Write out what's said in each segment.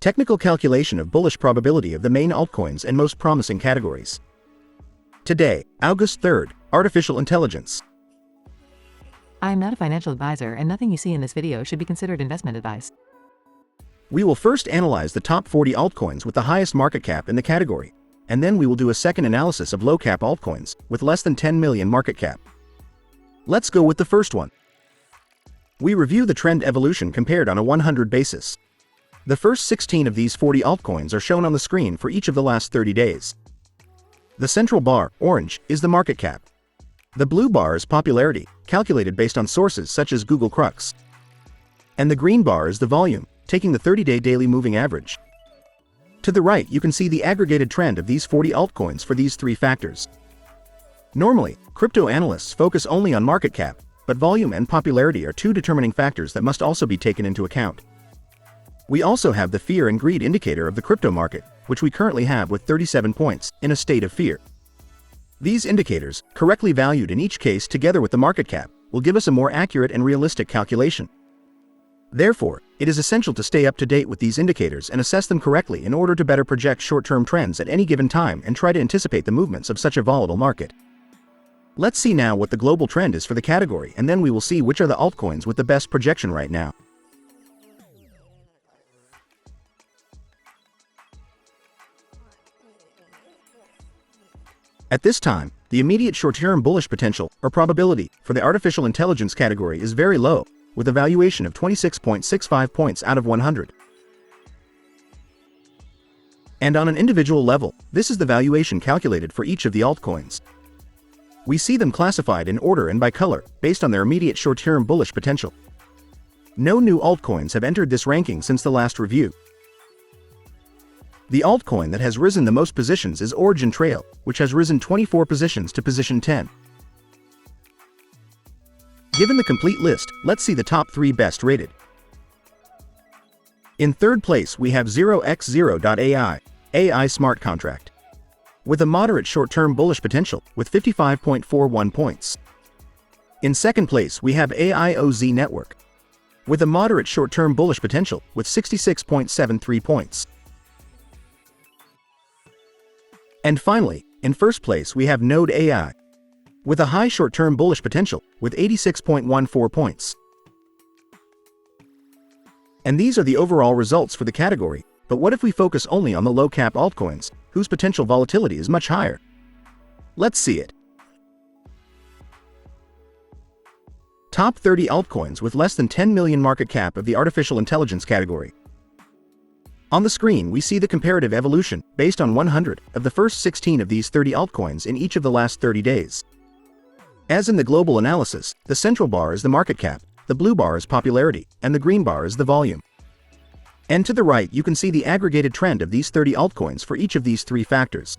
Technical calculation of bullish probability of the main altcoins and most promising categories. Today, August 3rd, Artificial Intelligence. I am not a financial advisor, and nothing you see in this video should be considered investment advice. We will first analyze the top 40 altcoins with the highest market cap in the category, and then we will do a second analysis of low-cap altcoins with less than 10 million market cap. Let's go with the first one. We review the trend evolution compared on a 100 basis. The first 16 of these 40 altcoins are shown on the screen for each of the last 30 days. The central bar, orange, is the market cap. The blue bar is popularity, calculated based on sources such as Google Crux. And the green bar is the volume, taking the 30-day daily moving average. To the right, you can see the aggregated trend of these 40 altcoins for these three factors. Normally, crypto analysts focus only on market cap, but volume and popularity are two determining factors that must also be taken into account. We also have the fear and greed indicator of the crypto market, which we currently have with 37 points, in a state of fear. These indicators, correctly valued in each case together with the market cap, will give us a more accurate and realistic calculation. Therefore, it is essential to stay up to date with these indicators and assess them correctly in order to better project short-term trends at any given time and try to anticipate the movements of such a volatile market. Let's see now what the global trend is for the category, and then we will see which are the altcoins with the best projection right now. At this time, the immediate short-term bullish potential, or probability, for the artificial intelligence category is very low, with a valuation of 26.65 points out of 100. And on an individual level, this is the valuation calculated for each of the altcoins. We see them classified in order and by color, based on their immediate short-term bullish potential. No new altcoins have entered this ranking since the last review. The altcoin that has risen the most positions is Origin Trail, which has risen 24 positions to position 10. Given the complete list, let's see the top 3 best rated. In third place we have 0x0.ai, AI smart contract, with a moderate short-term bullish potential with 55.41 points. In second place we have AIOZ Network, with a moderate short-term bullish potential with 66.73 points. And finally, in first place we have NodeAI, with a high short-term bullish potential with 86.14 points. And these are the overall results for the category, but what if we focus only on the low-cap altcoins, whose potential volatility is much higher? Let's see it. Top 30 altcoins with less than 10 million market cap of the artificial intelligence category. On the screen we see the comparative evolution, based on 100, of the first 16 of these 30 altcoins in each of the last 30 days. As in the global analysis, the central bar is the market cap, the blue bar is popularity, and the green bar is the volume. And to the right you can see the aggregated trend of these 30 altcoins for each of these three factors.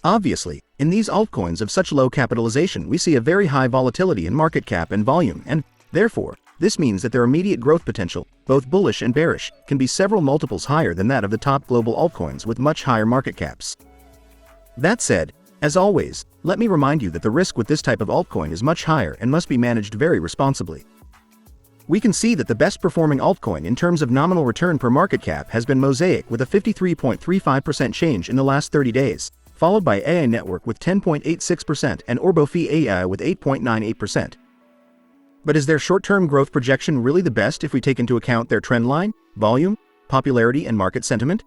Obviously, in these altcoins of such low capitalization we see a very high volatility in market cap and volume, and, therefore, this means that their immediate growth potential, both bullish and bearish, can be several multiples higher than that of the top global altcoins with much higher market caps. That said, as always, let me remind you that the risk with this type of altcoin is much higher and must be managed very responsibly. We can see that the best performing altcoin in terms of nominal return per market cap has been Mozaic with a 53.35% change in the last 30 days, followed by AIOZ Network with 10.86% and Orbofi AI with 8.98%. But is their short-term growth projection really the best if we take into account their trend line, volume, popularity, and market sentiment?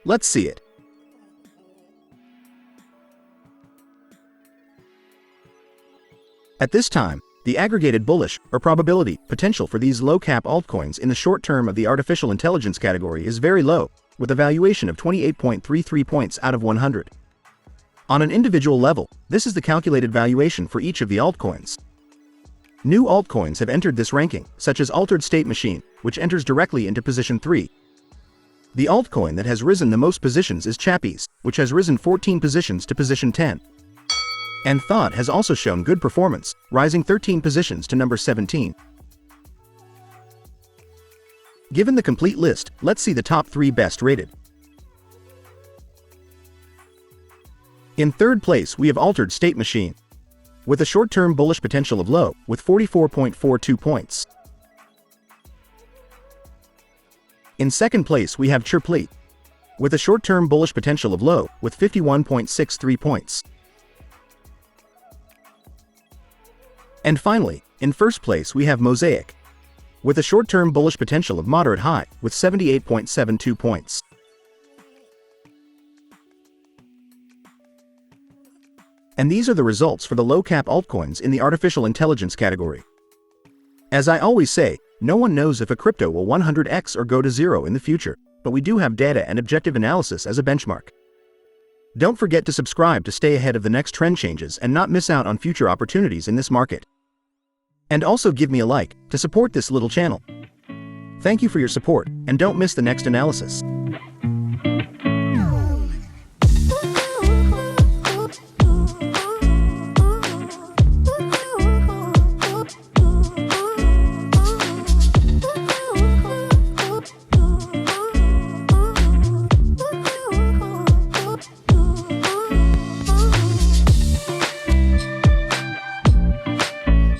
Let's see it. At this time, the aggregated bullish, or probability, potential for these low-cap altcoins in the short term of the artificial intelligence category is very low, with a valuation of 28.33 points out of 100. On an individual level, this is the calculated valuation for each of the altcoins. New altcoins have entered this ranking, such as Altered State Machine, which enters directly into position 3. The altcoin that has risen the most positions is Chirpley, which has risen 14 positions to position 10. And Thought has also shown good performance, rising 13 positions to number 17. Given the complete list, let's see the top 3 best rated. In third place we have Altered State Machine, with a short-term bullish potential of low, with 44.42 points. In second place we have Chirpley, with a short-term bullish potential of low, with 51.63 points. And finally, in first place we have Mozaic, with a short-term bullish potential of moderate high, with 78.72 points. And these are the results for the low-cap altcoins in the artificial intelligence category. As I always say, no one knows if a crypto will 100x or go to zero in the future, but we do have data and objective analysis as a benchmark. Don't forget to subscribe to stay ahead of the next trend changes and not miss out on future opportunities in this market. And also give me a like to support this little channel. Thank you for your support, and don't miss the next analysis.